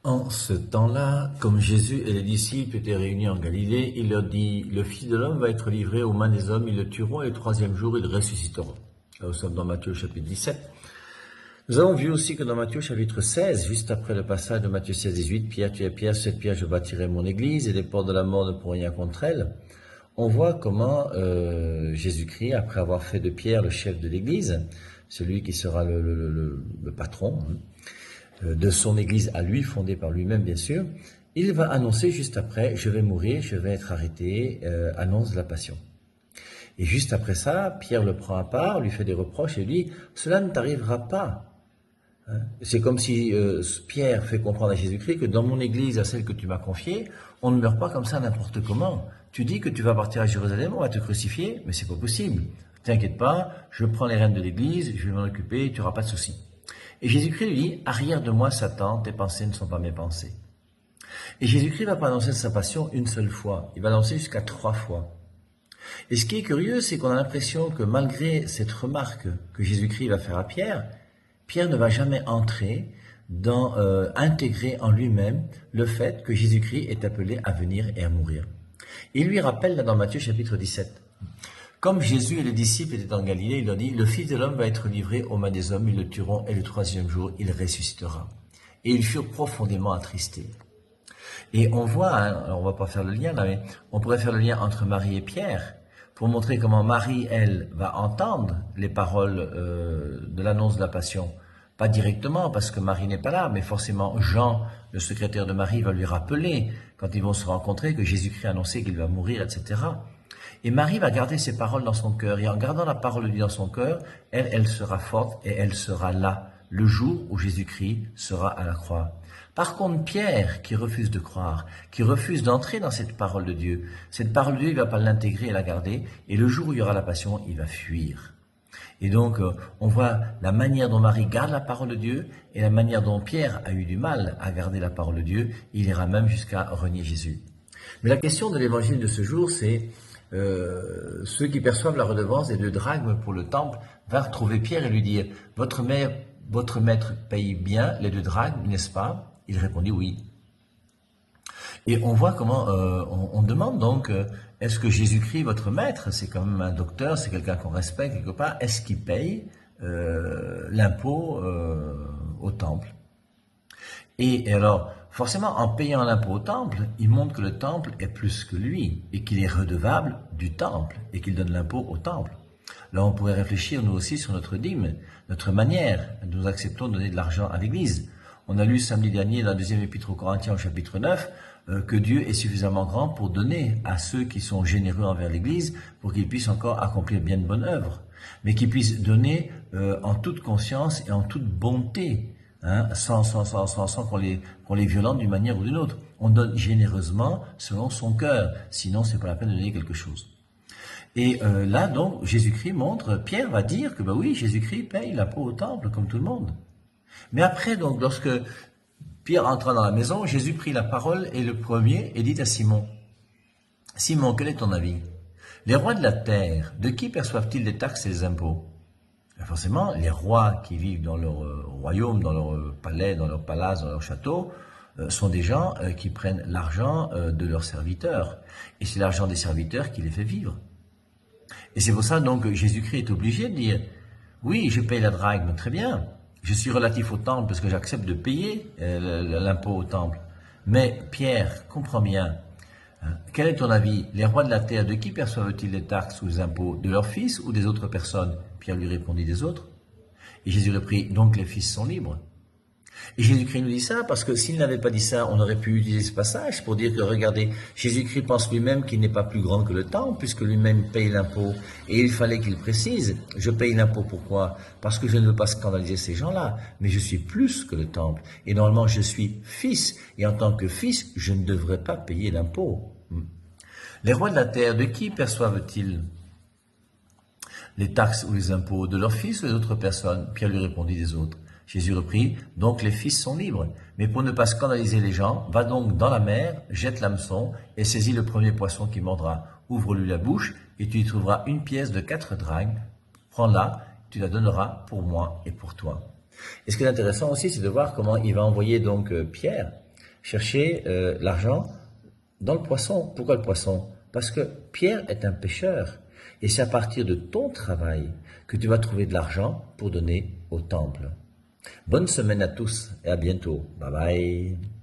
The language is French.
En ce temps-là, comme Jésus et les disciples étaient réunis en Galilée, il leur dit, le Fils de l'homme va être livré aux mains des hommes, ils le tueront et le troisième jour, ils ressusciteront. Là, nous sommes dans Matthieu chapitre 17. Nous avons vu aussi que dans Matthieu chapitre 16, juste après le passage de Matthieu 16, 18, Pierre, tu es Pierre, cette pierre je bâtirai mon église et les portes de la mort ne pourront rien contre elle. On voit comment Jésus-Christ, après avoir fait de Pierre le chef de l'église, celui qui sera le patron, de son église à lui, fondée par lui-même bien sûr, il va annoncer juste après, je vais mourir, je vais être arrêté, annonce de la passion. Et juste après ça, Pierre le prend à part, lui fait des reproches et lui dit, cela ne t'arrivera pas. C'est comme si Pierre fait comprendre à Jésus-Christ que dans mon église, à celle que tu m'as confiée, on ne meurt pas comme ça n'importe comment. Tu dis que tu vas partir à Jérusalem, on va te crucifier, mais c'est pas possible. T'inquiète pas, je prends les rênes de l'église, je vais m'en occuper, tu n'auras pas de souci. Et Jésus-Christ lui dit, arrière de moi Satan, tes pensées ne sont pas mes pensées. Et Jésus-Christ ne va pas annoncer sa passion une seule fois, il va l'annoncer jusqu'à 3 fois. Et ce qui est curieux, c'est qu'on a l'impression que malgré cette remarque que Jésus-Christ va faire à Pierre, Pierre ne va jamais entrer dans intégrer en lui-même le fait que Jésus-Christ est appelé à venir et à mourir. Il lui rappelle là dans Matthieu chapitre 17. Comme Jésus et les disciples étaient en Galilée, il leur dit, le Fils de l'homme va être livré aux mains des hommes, ils le tueront et le troisième jour, il ressuscitera. Et ils furent profondément attristés. Et on voit, alors on va pas faire le lien là, mais on pourrait faire le lien entre Marie et Pierre, pour montrer comment Marie, elle, va entendre les paroles de l'annonce de la passion. Pas directement, parce que Marie n'est pas là, mais forcément Jean, le secrétaire de Marie, va lui rappeler, quand ils vont se rencontrer, que Jésus-Christ a annoncé qu'il va mourir, etc. Et Marie va garder ces paroles dans son cœur, et en gardant la parole de Dieu dans son cœur, elle sera forte, et elle sera là, le jour où Jésus-Christ sera à la croix. Par contre, Pierre, qui refuse de croire, qui refuse d'entrer dans cette parole de Dieu, cette parole de Dieu, il ne va pas l'intégrer et la garder, et le jour où il y aura la passion, il va fuir. Et donc, on voit la manière dont Marie garde la parole de Dieu, et la manière dont Pierre a eu du mal à garder la parole de Dieu, il ira même jusqu'à renier Jésus. Mais la question de l'évangile de ce jour, c'est ceux qui perçoivent la redevance des 2 drachmes pour le temple va retrouver Pierre et lui dire, votre maître paye bien les 2 drachmes, n'est-ce pas? Il répondit oui. Et on voit comment on demande donc, est-ce que Jésus-Christ, votre maître, c'est quand même un docteur, c'est quelqu'un qu'on respecte quelque part, est-ce qu'il paye l'impôt au temple? Et alors, forcément, en payant l'impôt au temple, il montre que le temple est plus que lui, et qu'il est redevable du temple, et qu'il donne l'impôt au temple. Là, on pourrait réfléchir, nous aussi, sur notre dîme, notre manière. Nous acceptons de donner de l'argent à l'Église. On a lu samedi dernier, dans la 2e épître aux Corinthiens, au chapitre 9, que Dieu est suffisamment grand pour donner à ceux qui sont généreux envers l'Église, pour qu'ils puissent encore accomplir bien de bonnes œuvres, mais qu'ils puissent donner en toute conscience et en toute bonté, sans qu'on les violente d'une manière ou d'une autre. On donne généreusement selon son cœur, sinon c'est pas la peine de donner quelque chose. Et là donc, Jésus-Christ montre, Pierre va dire que oui, Jésus-Christ paye l'impôt au temple comme tout le monde. Mais après donc, lorsque Pierre entra dans la maison, Jésus prit la parole et le premier et dit à Simon, Simon, quel est ton avis? Les rois de la terre, de qui perçoivent-ils les taxes et les impôts? Forcément, les rois qui vivent dans leur royaume, dans leur palais, dans leur palace, dans leur château, sont des gens qui prennent l'argent de leurs serviteurs. Et c'est l'argent des serviteurs qui les fait vivre. Et c'est pour ça donc que Jésus-Christ est obligé de dire, oui, je paye la drachme, très bien. Je suis relatif au temple parce que j'accepte de payer l'impôt au temple. Mais Pierre, comprends bien, quel est ton avis? Les rois de la terre, de qui perçoivent-ils les taxes ou les impôts? De leurs fils ou des autres personnes? Pierre lui répondit, des autres. Et Jésus reprit, donc les fils sont libres. Et Jésus-Christ nous dit ça parce que s'il n'avait pas dit ça, on aurait pu utiliser ce passage pour dire que, regardez, Jésus-Christ pense lui-même qu'il n'est pas plus grand que le temple, puisque lui-même paye l'impôt. Et il fallait qu'il précise, je paye l'impôt pourquoi? Parce que je ne veux pas scandaliser ces gens-là, mais je suis plus que le temple. Et normalement, je suis fils, et en tant que fils, je ne devrais pas payer l'impôt. Les rois de la terre, de qui perçoivent-ils les taxes ou les impôts? De leurs fils ou des autres personnes? Pierre lui répondit, des autres. Jésus reprit, donc les fils sont libres. Mais pour ne pas scandaliser les gens, va donc dans la mer, jette l'hameçon et saisis le premier poisson qui mordra. Ouvre-lui la bouche et tu y trouveras une pièce de 4 drachmes. Prends-la, tu la donneras pour moi et pour toi. Et ce qui est intéressant aussi, c'est de voir comment il va envoyer donc Pierre chercher l'argent dans le poisson. Pourquoi le poisson? Parce que Pierre est un pêcheur. Et c'est à partir de ton travail que tu vas trouver de l'argent pour donner au temple. Bonne semaine à tous et à bientôt. Bye bye.